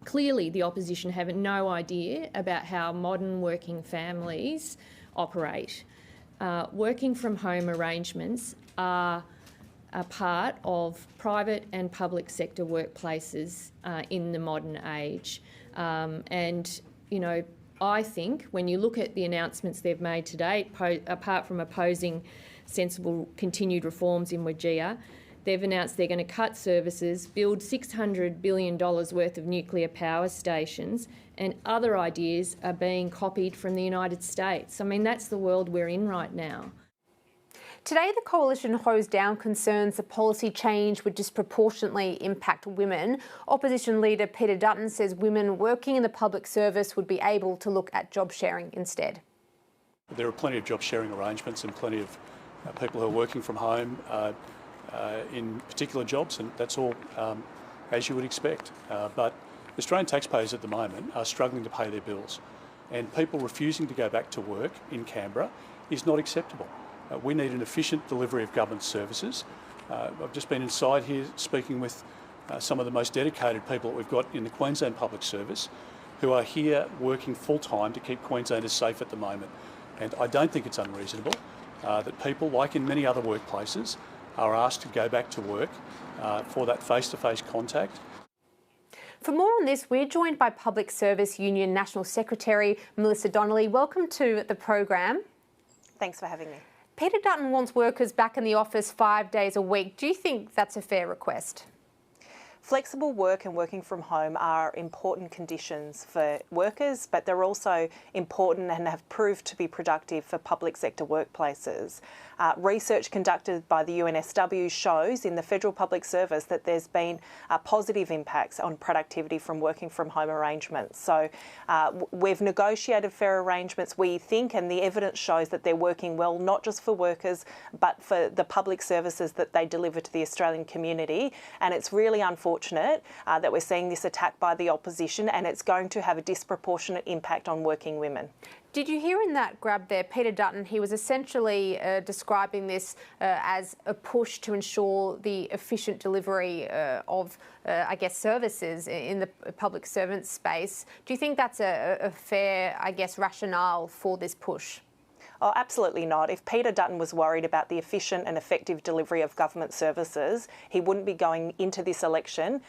Clearly, the opposition have no idea about how modern working families operate. Working from home arrangements are a part of private and public sector workplaces in the modern age. And, you know, I think when you look at the announcements they've made today, apart from opposing sensible continued reforms in WGEA, they've announced they're going to cut services, build $600 billion worth of nuclear power stations, and other ideas are being copied from the United States. I mean, that's the world we're in right now. Today, the Coalition hosed down concerns the policy change would disproportionately impact women. Opposition leader Peter Dutton says women working in the public service would be able to look at job sharing instead. There are plenty of job sharing arrangements and plenty of people who are working from home in particular jobs, and that's all as you would expect. But Australian taxpayers at the moment are struggling to pay their bills, and people refusing to go back to work in Canberra is not acceptable. We need an efficient delivery of government services. I've just been inside here speaking with some of the most dedicated people that we've got in the Queensland Public Service who are here working full-time to keep Queenslanders safe at the moment. And I don't think it's unreasonable that people, like in many other workplaces, are asked to go back to work for that face-to-face contact. For more on this, we're joined by Public Service Union National Secretary Melissa Donnelly. Welcome to the program. Thanks for having me. Peter Dutton wants workers back in the office 5 days a week. Do you think that's a fair request? Flexible work and working from home are important conditions for workers, but they're also important and have proved to be productive for public sector workplaces. Research conducted by the UNSW shows in the Federal Public Service that there's been positive impacts on productivity from working from home arrangements. So we've negotiated fair arrangements, we think, and the evidence shows that they're working well, not just for workers, but for the public services that they deliver to the Australian community. And it's really unfortunate that we're seeing this attack by the opposition, and it's going to have a disproportionate impact on working women. Did you hear in that grab there, Peter Dutton, he was essentially describing this as a push to ensure the efficient delivery of, I guess, services in the public servant space. Do you think that's a fair, I guess, rationale for this push? Oh, absolutely not. If Peter Dutton was worried about the efficient and effective delivery of government services, he wouldn't be going into this election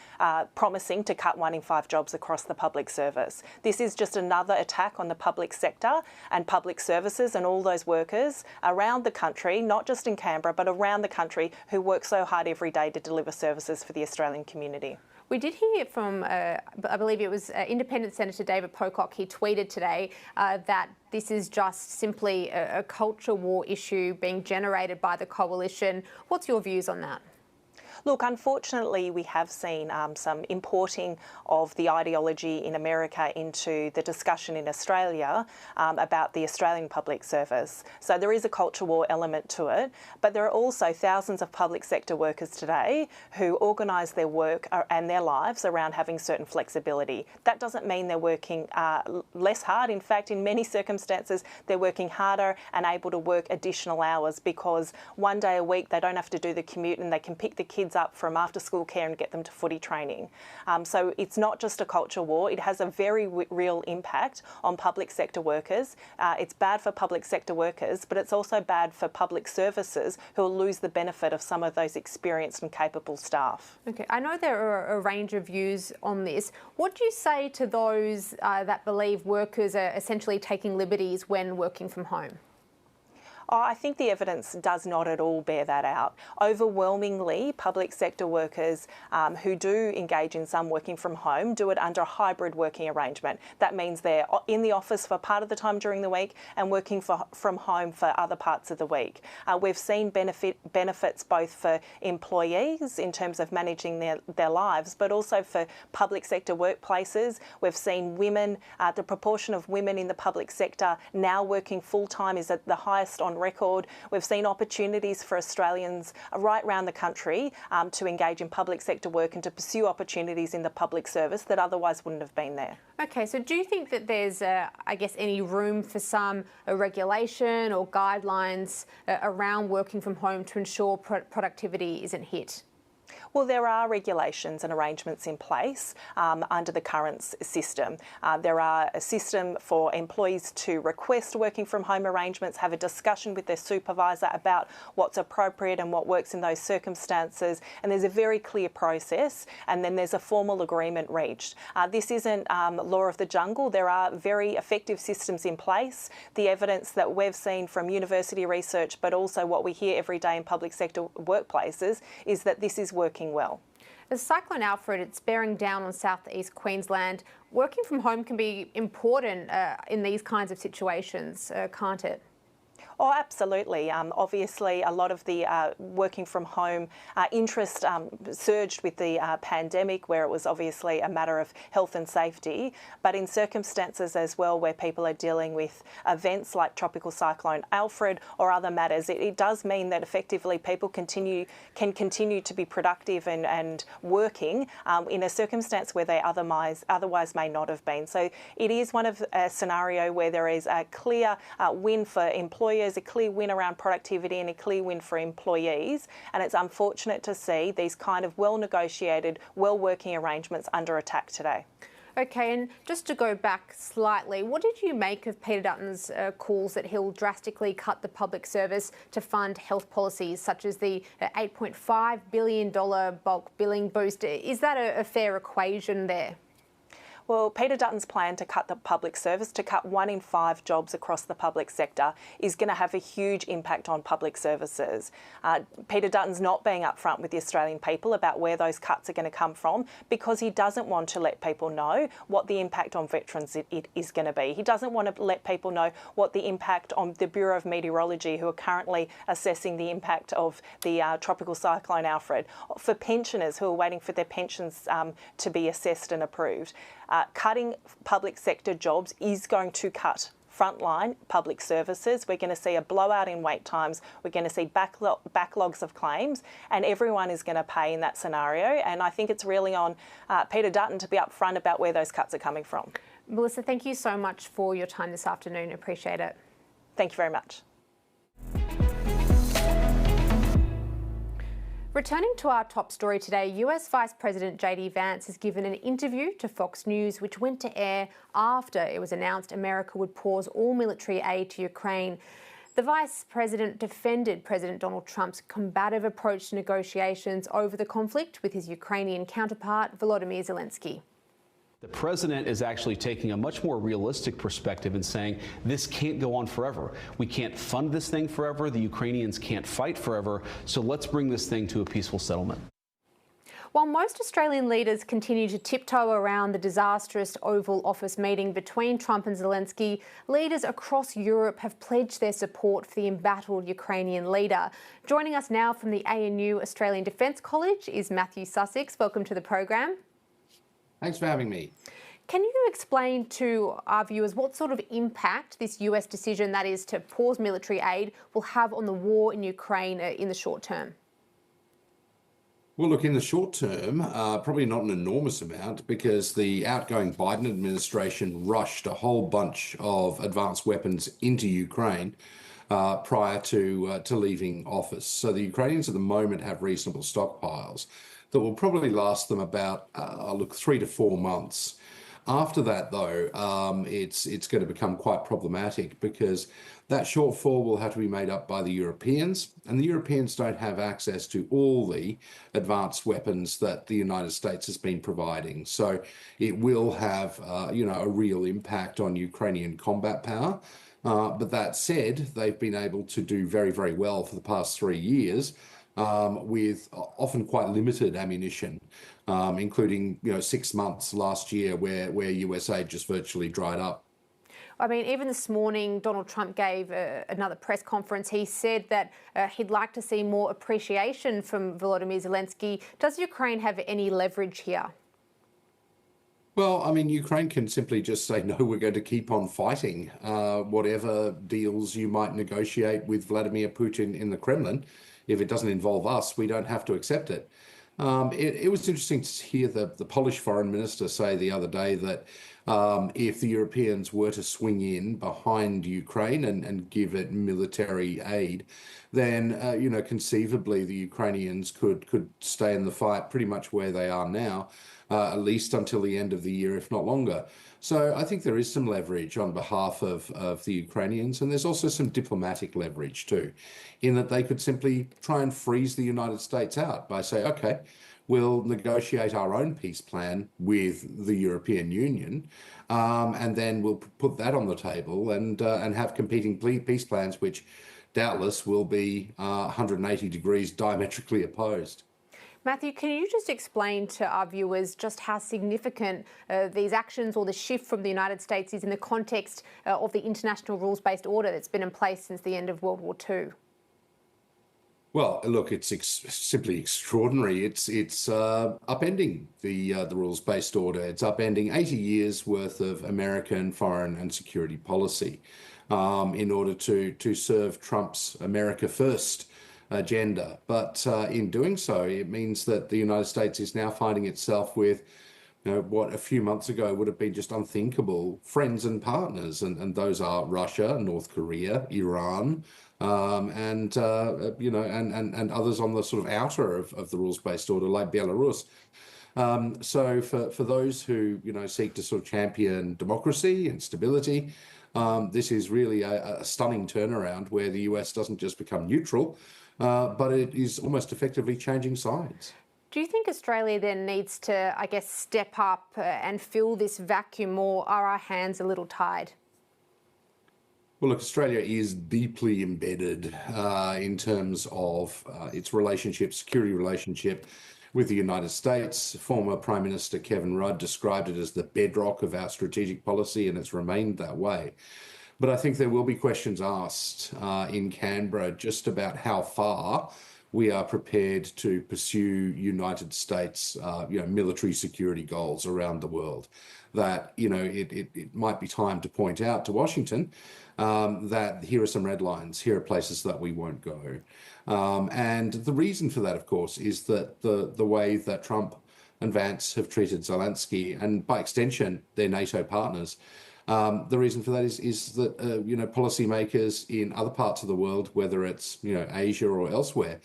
promising to cut 1 in 5 jobs across the public service. This is just another attack on the public sector and public services and all those workers around the country, not just in Canberra, but around the country, who work so hard every day to deliver services for the Australian community. We did hear from, I believe it was Independent Senator David Pocock. He tweeted today that this is just simply a culture war issue being generated by the coalition. What's your views on that? Look, unfortunately, we have seen some importing of the ideology in America into the discussion in Australia about the Australian public service. So there is a culture war element to it, but there are also thousands of public sector workers today who organise their work and their lives around having certain flexibility. That doesn't mean they're working less hard. In fact, in many circumstances, they're working harder and able to work additional hours because 1 day a week they don't have to do the commute and they can pick the kids up from after school care and get them to footy training. So it's not just a culture war, it has a very real impact on public sector workers. It's bad for public sector workers, but it's also bad for public services who will lose the benefit of some of those experienced and capable staff. Okay, I know there are a range of views on this. What do you say to those that believe workers are essentially taking liberties when working from home? Oh, I think the evidence does not at all bear that out. Overwhelmingly, public sector workers who do engage in some working from home do it under a hybrid working arrangement. That means they're in the office for part of the time during the week and working from home for other parts of the week. We've seen benefits both for employees in terms of managing their lives, but also for public sector workplaces. We've seen women, the proportion of women in the public sector now working full-time is at the highest on record. We've seen opportunities for Australians right around the country to engage in public sector work and to pursue opportunities in the public service that otherwise wouldn't have been there. Okay, so do you think that there's, I guess, any room for some regulation or guidelines around working from home to ensure productivity isn't hit? Well, there are regulations and arrangements in place under the current system. There are a system for employees to request working from home arrangements, have a discussion with their supervisor about what's appropriate and what works in those circumstances, and there's a very clear process, and then there's a formal agreement reached. This isn't law of the jungle. There are very effective systems in place. The evidence that we've seen from university research, but also what we hear every day in public sector workplaces, is that this is working well. As Cyclone Alfred, it's bearing down on southeast Queensland. Working from home can be important in these kinds of situations, can't it? Oh, absolutely. Obviously, a lot of the working from home interest surged with the pandemic, where it was obviously a matter of health and safety, but in circumstances as well where people are dealing with events like Tropical Cyclone Alfred or other matters, it does mean that effectively people can continue to be productive and working in a circumstance where they otherwise may not have been. So it is one of a scenario where there is a clear win for employers, a clear win around productivity and a clear win for employees, and it's unfortunate to see these kind of well-negotiated, well-working arrangements under attack today. Okay, and just to go back slightly, what did you make of Peter Dutton's calls that he'll drastically cut the public service to fund health policies such as the $8.5 billion bulk billing boost? Is that a fair equation there? Well, Peter Dutton's plan to cut the public service, to cut 1 in 5 jobs across the public sector, is going to have a huge impact on public services. Peter Dutton's not being upfront with the Australian people about where those cuts are going to come from because he doesn't want to let people know what the impact on veterans it is going to be. He doesn't want to let people know what the impact on the Bureau of Meteorology, who are currently assessing the impact of the Tropical Cyclone Alfred, for pensioners who are waiting for their pensions to be assessed and approved. Cutting public sector jobs is going to cut frontline public services. We're going to see a blowout in wait times. We're going to see backlogs of claims, and everyone is going to pay in that scenario. And I think it's really on Peter Dutton to be upfront about where those cuts are coming from. Melissa, thank you so much for your time this afternoon. Appreciate it. Thank you very much. Returning to our top story today, US Vice President JD Vance has given an interview to Fox News, which went to air after it was announced America would pause all military aid to Ukraine. The Vice President defended President Donald Trump's combative approach to negotiations over the conflict with his Ukrainian counterpart, Volodymyr Zelenskyy. The president is actually taking a much more realistic perspective and saying this can't go on forever. We can't fund this thing forever. The Ukrainians can't fight forever. So let's bring this thing to a peaceful settlement. While most Australian leaders continue to tiptoe around the disastrous Oval Office meeting between Trump and Zelenskyy, leaders across Europe have pledged their support for the embattled Ukrainian leader. Joining us now from the ANU Australian Defence College is Matthew Sussex. Welcome to the program. Thanks for having me. Can you explain to our viewers what sort of impact this US decision, that is to pause military aid, will have on the war in Ukraine in the short term? Well, look, in the short term, probably not an enormous amount because the outgoing Biden administration rushed a whole bunch of advanced weapons into Ukraine prior to leaving office. So the Ukrainians at the moment have reasonable stockpiles that will probably last them about, 3 to 4 months. After that, though, it's going to become quite problematic because that shortfall will have to be made up by the Europeans, and the Europeans don't have access to all the advanced weapons that the United States has been providing. So it will have, a real impact on Ukrainian combat power. But that said, they've been able to do very, very well for the past 3 years with often quite limited ammunition, including 6 months last year where US aid just virtually dried up. I mean, even this morning, Donald Trump gave another press conference. He said that he'd like to see more appreciation from Volodymyr Zelenskyy. Does Ukraine have any leverage here? Well, I mean, Ukraine can simply just say, no, we're going to keep on fighting. Whatever deals you might negotiate with Vladimir Putin in the Kremlin, if it doesn't involve us, we don't have to accept it. It was interesting to hear the Polish foreign minister say the other day that if the Europeans were to swing in behind Ukraine and give it military aid, then, conceivably the Ukrainians could stay in the fight pretty much where they are now, at least until the end of the year, if not longer. So I think there is some leverage on behalf of the Ukrainians, and there's also some diplomatic leverage too, in that they could simply try and freeze the United States out by saying, okay, we'll negotiate our own peace plan with the European Union, and then we'll put that on the table and have competing peace plans, which doubtless will be 180 degrees diametrically opposed. Matthew, can you just explain to our viewers just how significant these actions or the shift from the United States is in the context of the international rules-based order that's been in place since the end of World War II? Well, look, it's simply extraordinary. It's upending the rules-based order. It's upending 80 years worth of American foreign and security policy in order to serve Trump's America First agenda. But in doing so, it means that the United States is now finding itself with what a few months ago would have been just unthinkable friends and partners, and those are Russia, North Korea, Iran, and others on the sort of outer of the rules-based order, like Belarus. So for those who seek to sort of champion democracy and stability, this is really a stunning turnaround where the US doesn't just become neutral, but it is almost effectively changing sides. Do you think Australia then needs to, step up and fill this vacuum, or are our hands a little tied? Well, look, Australia is deeply embedded in terms of its security relationship with the United States. Former Prime Minister Kevin Rudd described it as the bedrock of our strategic policy, and it's remained that way. But I think there will be questions asked in Canberra just about how far we are prepared to pursue United States, military security goals around the world. That, it might be time to point out to Washington that here are some red lines, here are places that we won't go. And the reason for that, of course, is that the way that Trump and Vance have treated Zelenskyy, and by extension, their NATO partners, the reason for that is that, policymakers in other parts of the world, whether it's, Asia or elsewhere,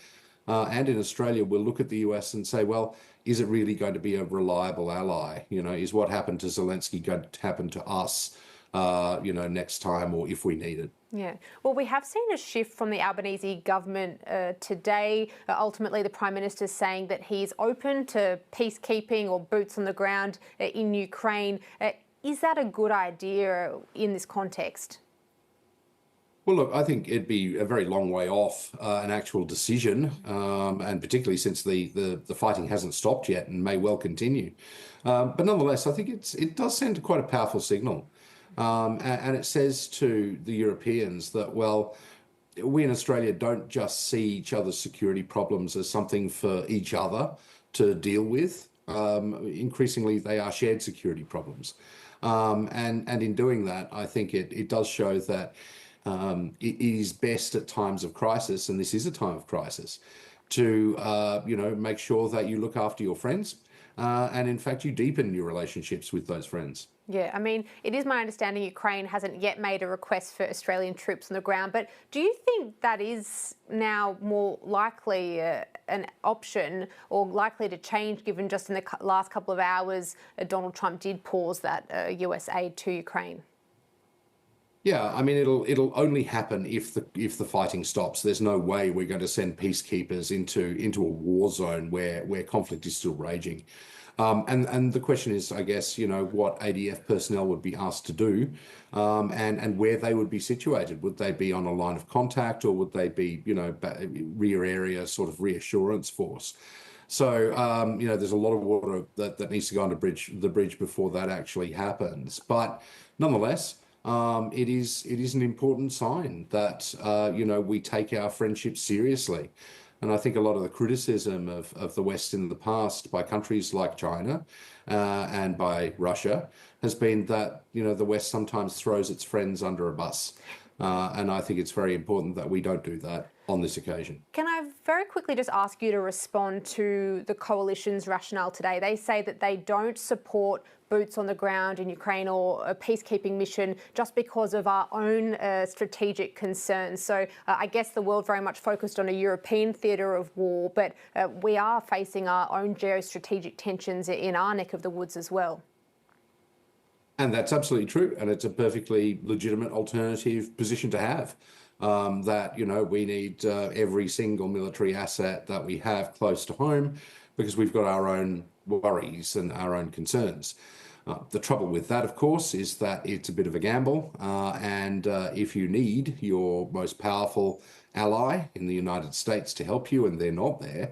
and in Australia, will look at the US and say, well, is it really going to be a reliable ally? Is what happened to Zelenskyy going to happen to us, next time, or if we need it? Yeah. Well, we have seen a shift from the Albanese government today. Ultimately, the Prime Minister saying that he's open to peacekeeping or boots on the ground in Ukraine. Is that a good idea in this context? Well, look, I think it'd be a very long way off an actual decision, and particularly since the fighting hasn't stopped yet and may well continue. But nonetheless, I think it does send quite a powerful signal. And it says to the Europeans that, well, we in Australia don't just see each other's security problems as something for each other to deal with. Increasingly, they are shared security problems. And in doing that, I think it does show that it is best at times of crisis, and this is a time of crisis, to make sure that you look after your friends, and in fact you deepen your relationships with those friends. Yeah, I mean, it is my understanding Ukraine hasn't yet made a request for Australian troops on the ground, but do you think that is now more likely an option or likely to change, given just in the last couple of hours Donald Trump did pause that US aid to Ukraine? Yeah, I mean, it'll only happen if the fighting stops. There's no way we're going to send peacekeepers into a war zone where conflict is still raging. And the question is, I guess, what ADF personnel would be asked to do, and where they would be situated. Would they be on a line of contact, or would they be, rear area sort of reassurance force? So, there's a lot of water that needs to go under the bridge before that actually happens. But nonetheless, it is an important sign that, we take our friendship seriously. And I think a lot of the criticism of the West in the past by countries like China and by Russia has been that, the West sometimes throws its friends under a bus. And I think it's very important that we don't do that on this occasion. Can I very quickly just ask you to respond to the coalition's rationale today? They say that they don't support boots on the ground in Ukraine or a peacekeeping mission just because of our own strategic concerns. So I guess the world very much focused on a European theatre of war, but we are facing our own geostrategic tensions in our neck of the woods as well. And that's absolutely true. And it's a perfectly legitimate alternative position to have. That, we need every single military asset that we have close to home because we've got our own worries and our own concerns. The trouble with that, of course, is that it's a bit of a gamble. And if you need your most powerful ally in the United States to help you and they're not there,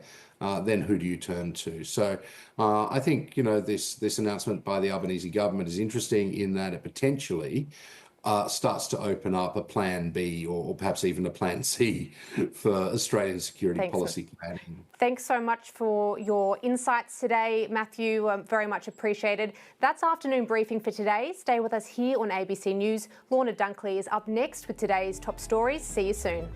then who do you turn to? So I think, this announcement by the Albanese government is interesting in that it potentially starts to open up a plan B or perhaps even a plan C for Australian security policy planning. Thanks so much for your insights today, Matthew. Very much appreciated. That's afternoon briefing for today. Stay with us here on ABC News. Lorna Dunkley is up next with today's top stories. See you soon.